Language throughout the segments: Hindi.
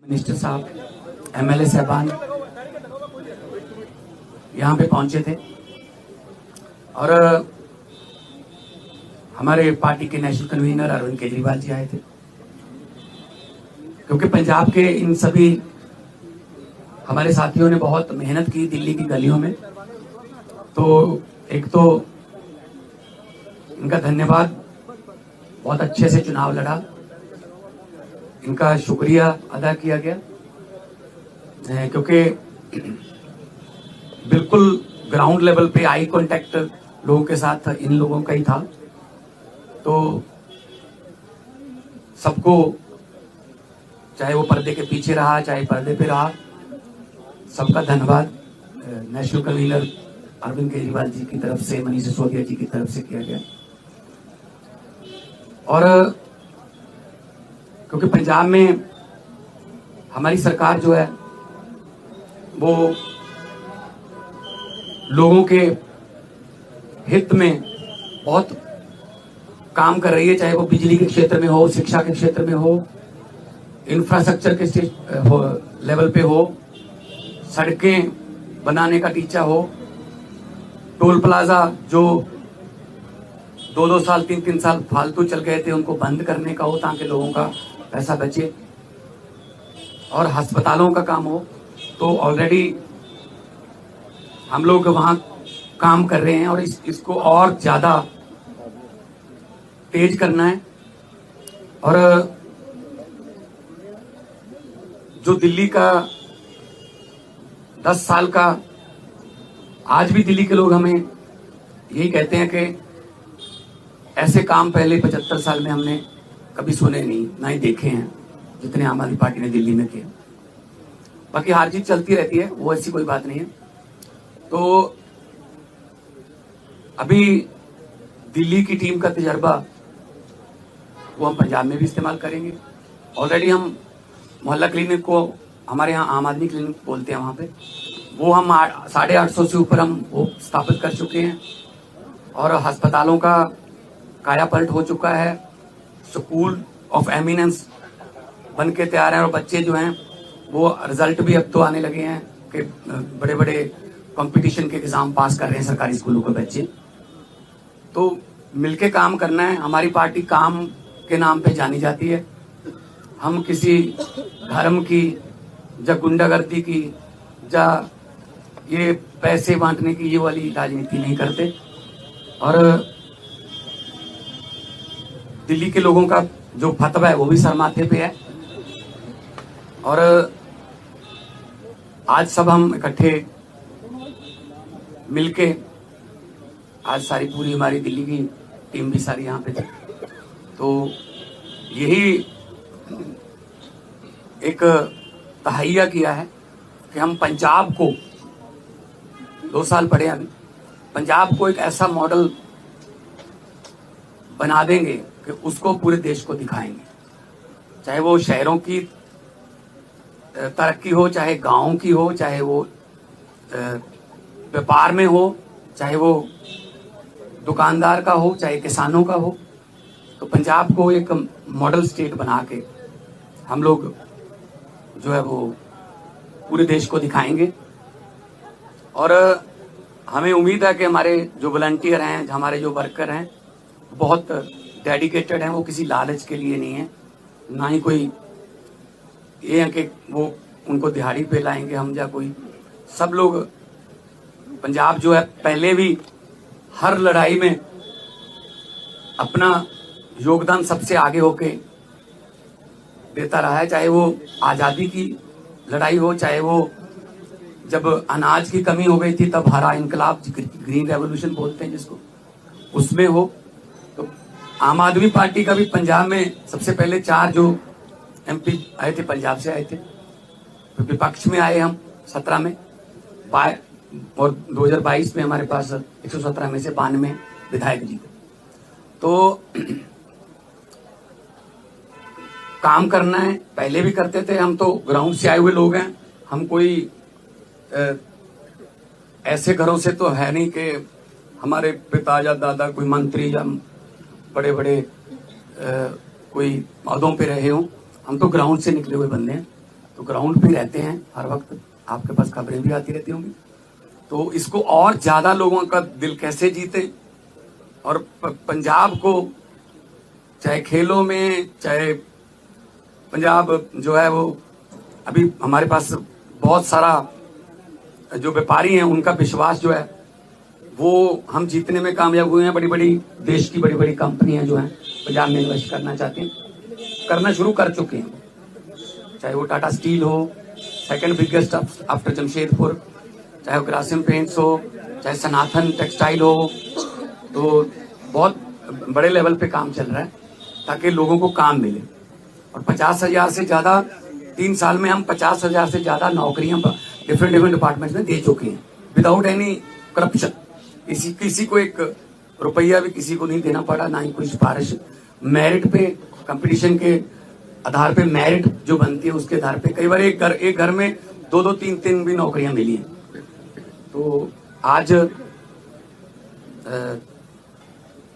मिनिस्टर साहब, एमएलए साहबान यहाँ पे पहुंचे थे और हमारे पार्टी के नेशनल कन्वीनर अरविंद केजरीवाल जी आए थे, क्योंकि पंजाब के इन सभी हमारे साथियों ने बहुत मेहनत की दिल्ली की गलियों में। तो एक तो इनका धन्यवाद, बहुत अच्छे से चुनाव लड़ा, इनका शुक्रिया अदा किया गया, क्योंकि बिल्कुल ग्राउंड लेवल पे आई कांटेक्ट लोगों के साथ इन लोगों का ही था। तो सबको, चाहे वो पर्दे के पीछे रहा चाहे पर्दे पे रहा, सबका धन्यवाद नेशनल कन्वीनर अरविंद केजरीवाल जी की तरफ से, मनीष सिसोदिया जी की तरफ से किया गया। और क्योंकि पंजाब में हमारी सरकार जो है वो लोगों के हित में बहुत काम कर रही है, चाहे वो बिजली के क्षेत्र में हो, शिक्षा के क्षेत्र में हो, इंफ्रास्ट्रक्चर के लेवल पे हो, सड़कें बनाने का टीचा हो, टोल प्लाजा जो 2-2 साल 3-3 साल फालतू चल गए थे उनको बंद करने का हो ताकि लोगों का पैसा बचे, और अस्पतालों का काम हो। तो ऑलरेडी हम लोग वहां काम कर रहे हैं और इसको और ज्यादा तेज करना है। और जो दिल्ली का 10 साल का, आज भी दिल्ली के लोग हमें यही कहते हैं कि ऐसे काम पहले 75 साल में हमने कभी सुने नहीं, ना ही देखे हैं जितने आम आदमी पार्टी ने दिल्ली में किए। बाकी हार जीत चलती रहती है, वो ऐसी कोई बात नहीं है। तो अभी दिल्ली की टीम का तजर्बा वो हम पंजाब में भी इस्तेमाल करेंगे। ऑलरेडी हम मोहल्ला क्लिनिक को, हमारे यहाँ आम आदमी क्लिनिक बोलते हैं, वहां पे वो हम 850 से ऊपर हम वो स्थापित कर चुके हैं, और अस्पतालों का काया पलट हो चुका है, स्कूल ऑफ एमिनेंस बन के तैयार हैं, और बच्चे जो हैं वो रिजल्ट भी अब तो आने लगे हैं कि बड़े बड़े कंपटीशन के एग्जाम पास कर रहे हैं सरकारी स्कूलों के बच्चे। तो मिलके काम करना है। हमारी पार्टी काम के नाम पे जानी जाती है। हम किसी धर्म की या गुंडागर्दी की या ये पैसे बांटने की ये वाली राजनीति नहीं करते। और दिल्ली के लोगों का जो फतवा है वो भी सर माथे पे है। और आज सब हम इकट्ठे मिलके, आज सारी पूरी हमारी दिल्ली की टीम भी सारी यहाँ पे थी, तो यही एक तहैया किया है कि हम पंजाब को, 2 साल पड़े अभी, पंजाब को एक ऐसा मॉडल बना देंगे कि उसको पूरे देश को दिखाएंगे। चाहे वो शहरों की तरक्की हो, चाहे गांवों की हो, चाहे वो व्यापार में हो, चाहे वो दुकानदार का हो, चाहे किसानों का हो। तो पंजाब को एक मॉडल स्टेट बना के हम लोग जो है वो पूरे देश को दिखाएंगे। और हमें उम्मीद है कि हमारे जो वॉलंटियर हैं, हमारे जो वर्कर हैं, बहुत डेडिकेटेड हैं। वो किसी लालच के लिए नहीं है, ना ही कोई ये है कि वो उनको दिहाड़ी पे लाएंगे हम, या कोई। सब लोग, पंजाब जो है पहले भी हर लड़ाई में अपना योगदान सबसे आगे होके देता रहा है, चाहे वो आजादी की लड़ाई हो, चाहे वो जब अनाज की कमी हो गई थी तब हरा इनकलाब, ग्रीन रेवोल्यूशन बोलते हैं जिसको, उसमें हो। तो आम आदमी पार्टी का भी पंजाब में सबसे पहले 4 जो एमपी आए थे पंजाब से आए थे, तो विपक्ष में आए हम 17 में, और 2022 में हमारे पास 117 में से 92 विधायक जीते। तो काम करना है, पहले भी करते थे हम, तो ग्राउंड से आए हुए लोग हैं हम। कोई ऐसे घरों से तो है नहीं कि हमारे पिता या दादा कोई मंत्री या बड़े बड़े कोई पदों पे रहे हों। हम तो ग्राउंड से निकले हुए बंदे हैं। तो ग्राउंड पे रहते हैं हर वक्त, आपके पास खबरें भी आती रहती होंगी। तो इसको और ज्यादा लोगों का दिल कैसे जीते, और पंजाब को चाहे खेलों में, चाहे पंजाब जो है वो अभी हमारे पास बहुत सारा जो व्यापारी हैं उनका विश्वास जो है वो हम जीतने में कामयाब हुए हैं। बड़ी बड़ी देश की बड़ी बड़ी कंपनियां जो हैं पंजाब में इन्वेस्ट करना चाहती हैं, करना शुरू कर चुके हैं, चाहे वो टाटा स्टील हो, सेकंड बिगेस्ट आफ्टर जमशेदपुर, चाहे वो ग्रासिम पेंट्स हो, चाहे सनातन टेक्सटाइल हो। तो बहुत बड़े लेवल पे काम चल रहा है ताकि लोगों को काम मिले। और 50,000 से ज्यादा 3 साल में हम 50,000 से ज्यादा नौकरियां डिफरेंट डिफरेंट डिपार्टमेंट में दे चुके हैं विदाउट एनी करप्शन। किसी को एक रुपया भी किसी को नहीं देना पड़ा, ना ही कोई सिफारिश। मेरिट पे, कंपटीशन के आधार पे मेरिट जो बनती है उसके आधार पे कई बार एक घर में 2-2, 3-3 भी नौकरियां मिली हैं। तो आज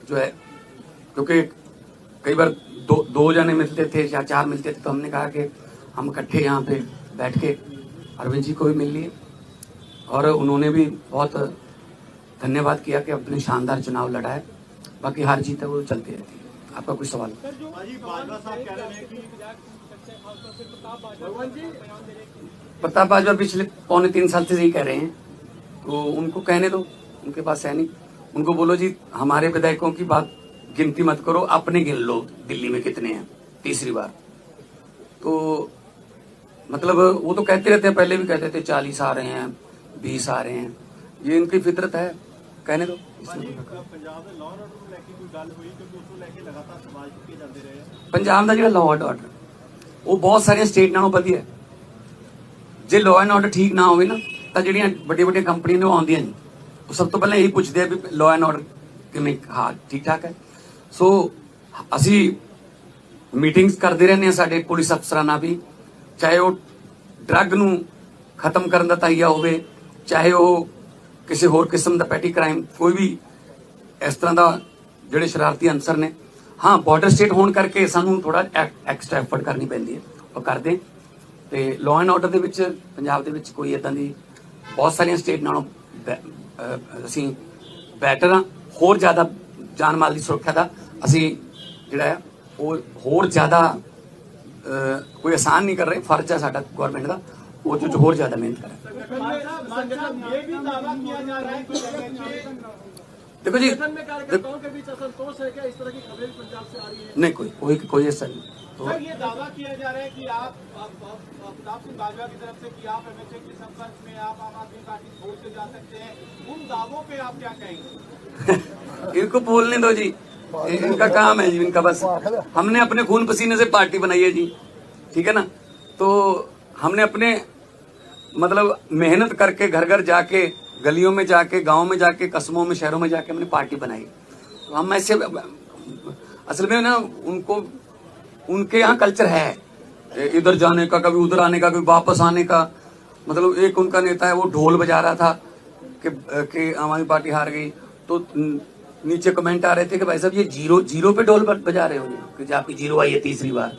जो है, क्योंकि कई बार दो जने मिलते थे या 4 मिलते थे, तो हमने कहा कि हम इकट्ठे यहाँ पे बैठ के अरविंद जी को भी मिल लिए, और उन्होंने भी बहुत धन्यवाद किया कि अपने शानदार चुनाव लड़ा है। बाकी हार जीत है वो चलती रहती है। आपका कुछ सवाल? प्रताप बाजवा पिछले 2.25 साल से यही कह रहे हैं, तो उनको कहने दो, उनके पास है नहीं। उनको बोलो जी हमारे विधायकों की बात गिनती मत करो, अपने गिन लो दिल्ली में कितने हैं तीसरी बार। तो मतलब वो तो कहते रहते हैं, पहले भी कहते थे 40 आ रहे हैं, 20 आ रहे हैं, ये इनकी फितरत है, कहने दो। पंजाब का जो लॉ एंड ऑर्डर वो बहुत सारे स्टेट नालों वधिया है। जे लॉ एंड ऑर्डर ठीक ना होवे ना तो ਜਿਹੜੀਆਂ ਵੱਡੀਆਂ ਕੰਪਨੀਆਂ ਨੇ ਉਹ ਆਉਂਦੀਆਂ ਨਹੀਂ, ਉਹ ਸਭ ਤੋਂ ਪਹਿਲਾਂ ਇਹੀ ਪੁੱਛਦੇ ਆ ਵੀ लॉ एंड ऑर्डर ਕਿਵੇਂ, ਹਾਂ ठीक ठाक है। सो ਅਸੀਂ मीटिंग्स करते रहने साडे पुलिस अफसरां नाल भी, चाहे वो ड्रग नूं खत्म करन दा ताईया होवे, चाहे वो किसी होर किस्म का पैटी क्राइम, कोई भी इस तरह का जिहड़े शरारती अंसर ने। हाँ बॉर्डर स्टेट होने करके सानूं थोड़ा एक्सट्रा एफर्ट करनी पैंदी है, और करदे। ते लॉ एंड ऑर्डर दे विच पंजाब दे विच कोई इदां दी बहुत सारियां स्टेट नालों असीं बैटर हाँ। होर ज़्यादा जान माल की सुरक्षा का असीं जिहड़ा है वो होर ज़्यादा कोई आसान नहीं कर रहे, फर्ज है साडा गवर्नमेंट का वो जो होर ज़्यादा मेहनत करें। देखो जी, नहीं कोई ऐसा नहीं। तो ये दावा किया जा रहा है कि आप प्रताप सिंह बाजवा की तरफ से कि आप एमएचए के संपर्क में आप आम आदमी पार्टी छोड़ के जा सकते हैं, उन दावों पे आप क्या कहेंगे? इनको बोलने दो जी, इनका काम है जी, इनका बस। हमने अपने खून पसीने से पार्टी बनाई है जी, ठीक है ना। तो हमने अपने मतलब मेहनत करके घर घर जाके, गलियों में जाके, गाँव में जाके, कस्बों में, शहरों में जाके हमने पार्टी बनाई। तो हम ऐसे असल में ना उनके यहाँ कल्चर है इधर जाने का, कभी उधर आने का, कभी वापस आने का। मतलब एक उनका नेता है वो ढोल बजा रहा था कि आम आदमी पार्टी हार गई, तो नीचे कमेंट आ रहे थे कि भाई साहब ये जीरो पे ढोल बजा रहे हो कि आपकी जीरो आई है तीसरी बार।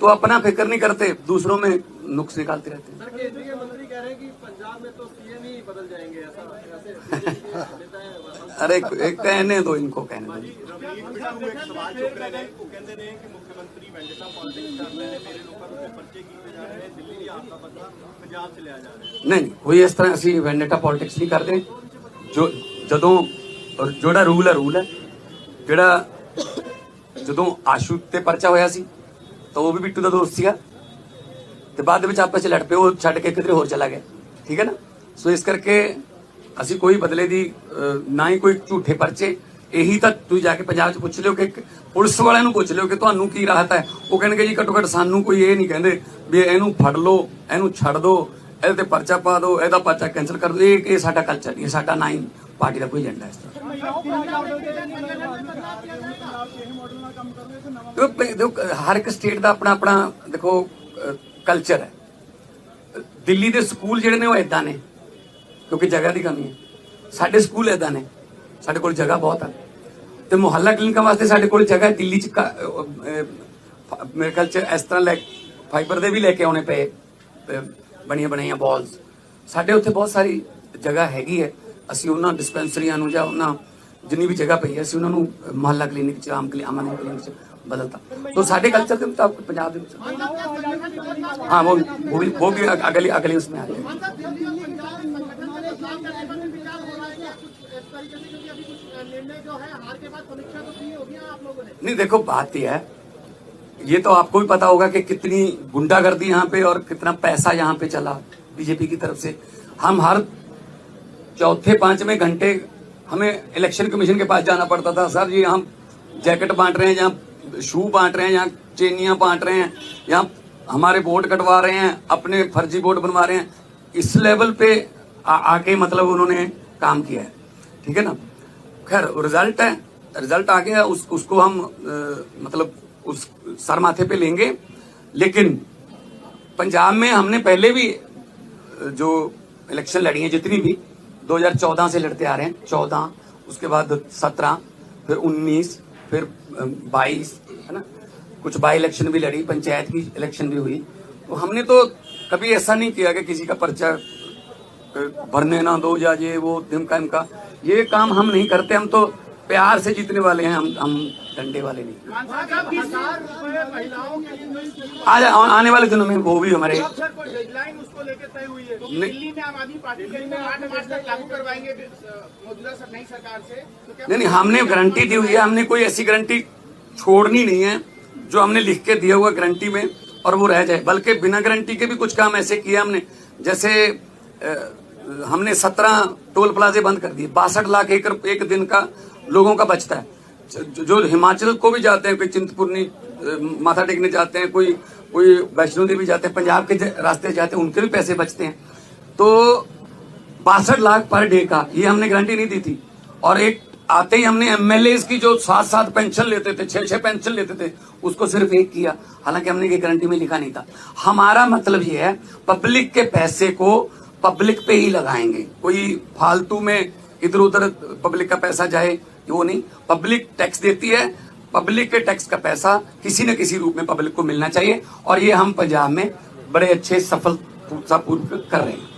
तो अपना फिक्र नहीं करते, दूसरों में नुक्स निकालते रहते हैं। सर केंद्रीय मंत्री कह रहे हैं कि पंजाब में तो सीएम ही बदल जाएंगे, ऐसा अरे एक कहने दो, इनको कहने दो। नहीं कोई इस तरह असी वेंडेटा पॉलिटिक्स नहीं करते। जो जदों जोड़ा रूल है ਜਿਹੜਾ ਜਦੋਂ ਆਸ਼ੂ ਤੇ ਪਰਚਾ ਹੋਇਆ ਸੀ ਤਾਂ ਉਹ ਵੀ ਬਿੱਟੂ ਦਾ ਦੋਸਤ ਸੀਗਾ, ਤੇ ਬਾਅਦ ਵਿੱਚ ਆਪਸ ਚ ਲੜ ਪਏ, ਉਹ ਛੱਡ ਕੇ ਕਿਧਰੇ ਹੋਰ ਚਲਾ ਗਿਆ, ਠੀਕ ਹੈ ਨਾ। ਸੋ ਇਸ ਕਰਕੇ ਅਸੀਂ ਕੋਈ ਬਦਲੇ ਦੀ ਨਾ ਹੀ ਕੋਈ ਝੂਠੇ ਪਰਚੇ। ਇਹੀ ਤਾਂ ਤੁਸੀਂ ਜਾ ਕੇ ਪੰਜਾਬ 'ਚ ਪੁੱਛ ਲਿਓ ਕਿ ਪੁਲਿਸ ਵਾਲਿਆਂ ਨੂੰ ਪੁੱਛ ਲਿਓ ਕਿ ਤੁਹਾਨੂੰ ਕੀ ਰਾਹਤ ਹੈ। ਉਹ ਕਹਿਣਗੇ ਜੀ ਘੱਟੋ ਘੱਟ ਸਾਨੂੰ ਕੋਈ ਇਹ ਨਹੀਂ ਕਹਿੰਦੇ ਵੀ ਇਹਨੂੰ ਫੜ ਲਓ, ਇਹਨੂੰ ਛੱਡ ਦਿਓ, ਇਹਦੇ ਤੇ ਪਰਚਾ ਪਾ ਦਿਓ, ਇਹਦਾ ਪਰਚਾ ਕੈਂਸਲ ਕਰ ਦਿਓ। ਇਹ ਸਾਡਾ ਕਲਚਰ ਨਹੀਂ, ਸਾਡਾ ਨਾ ਹੀ ਪਾਰਟੀ ਦਾ ਕੋਈ ਏਜੰਡਾ ਇਸ ਤਰ੍ਹਾਂ। देखो हर एक स्टेट का अपना अपना देखो कल्चर है। दिल्ली के स्कूल जिहड़े ने वो इदां ने क्योंकि जगह की कमी है। साडे स्कूल इदां ने, साडे कोल जगह बहुत है, तो मुहल्ला क्लिनिकां वास्ते साडे कोल जगह है। दिल्ली च मेरे ख्याल च इस तरह फाइबर दे भी लेके आने पे, ਬਣੀਆਂ ਬਣਾਈਆਂ ਬਾਲਸ। ਸਾਡੇ ਉੱਥੇ ਬਹੁਤ ਸਾਰੀ ਜਗ੍ਹਾ ਹੈਗੀ ਹੈ, ਅਸੀਂ ਉਹਨਾਂ ਡਿਸਪੈਂਸਰੀਆਂ ਨੂੰ ਜਾਂ ਉਹਨਾਂ ਜਿੰਨੀ ਵੀ ਜਗ੍ਹਾ ਪਈ ਹੈ ਅਸੀਂ ਉਹਨਾਂ ਨੂੰ ਮੁਹੱਲਾ ਕਲੀਨਿਕ ਚ ਆਮ ਕਲੀਨਿਕ ਚ ਬਦਲਤਾ। तो साढ़े कल्चर के मुताबिक पंजाब में हाँ वो भी अगले उसमें आ जाए। नहीं देखो बात यह है, ये तो आपको भी पता होगा कि कितनी गुंडागर्दी यहाँ पे और कितना पैसा यहाँ पे चला बीजेपी की तरफ से। हम हर चौथे पांचवें घंटे हमें इलेक्शन कमीशन के पास जाना पड़ता था, सर जी हम जैकेट बांट रहे हैं, यहाँ शू बांट रहे हैं, यहाँ चेनियां बांट रहे हैं, यहाँ हमारे वोट कटवा रहे हैं, अपने फर्जी वोट बनवा रहे हैं। इस लेवल पे आके मतलब उन्होंने काम किया है, ठीक है ना। खैर रिजल्ट है, रिजल्ट आ गया, उसको हम मतलब उस सर माथे पे लेंगे। लेकिन पंजाब में हमने पहले भी जो इलेक्शन लड़ी है जितनी भी 2014 से लड़ते आ रहे हैं, 14 उसके बाद 17 फिर 19 फिर 22 है ना, कुछ बाई इलेक्शन भी लड़ी, पंचायत की इलेक्शन भी हुई। तो हमने तो कभी ऐसा नहीं किया कि किसी का पर्चा भरने ना दो या ये वो धमका इनका, ये काम हम नहीं करते। हम तो प्यार से जीतने वाले हैं, हम डंडे वाले नहीं। आज आने वाले दिनों में वो भी हमारे डेडलाइन उसको लेकर तय हुई है। दिल्ली में आम आदमी पार्टी के 8 मार्च तक लागू करवाएंगे मौजूदा नई सरकार से। तो नहीं हमने गारंटी दी हुई है, हमने कोई ऐसी गारंटी छोड़नी नहीं है जो हमने लिख के दिया हुआ गारंटी में और वो रह जाए। बल्कि बिना गारंटी के भी कुछ काम ऐसे किया हमने, जैसे हमने 17 टोल प्लाजे बंद कर दिए, 62 लाख एकड़ एक दिन का लोगों का बचता है। जो हिमाचल को भी जाते हैं, कोई चिंतपूर्णी माथा टेकने जाते हैं, कोई वैष्णो देवी जाते हैं, पंजाब के रास्ते जाते हैं, उनके भी पैसे बचते हैं। तो 62 लाख पर डे का ये हमने गारंटी नहीं दी थी। और एक आते ही हमने एमएलए की जो 7-7 पेंशन लेते थे, 6-6 पेंशन लेते थे, उसको सिर्फ एक किया, हालांकि हमने ये गारंटी में लिखा नहीं था। हमारा मतलब ये है पब्लिक के पैसे को पब्लिक पे ही लगाएंगे, कोई फालतू में इधर उधर पब्लिक का पैसा जाए वो नहीं। पब्लिक टैक्स देती है, पब्लिक के टैक्स का पैसा किसी न किसी रूप में पब्लिक को मिलना चाहिए, और ये हम पंजाब में बड़े अच्छे सफलतापूर्वक कर रहे हैं।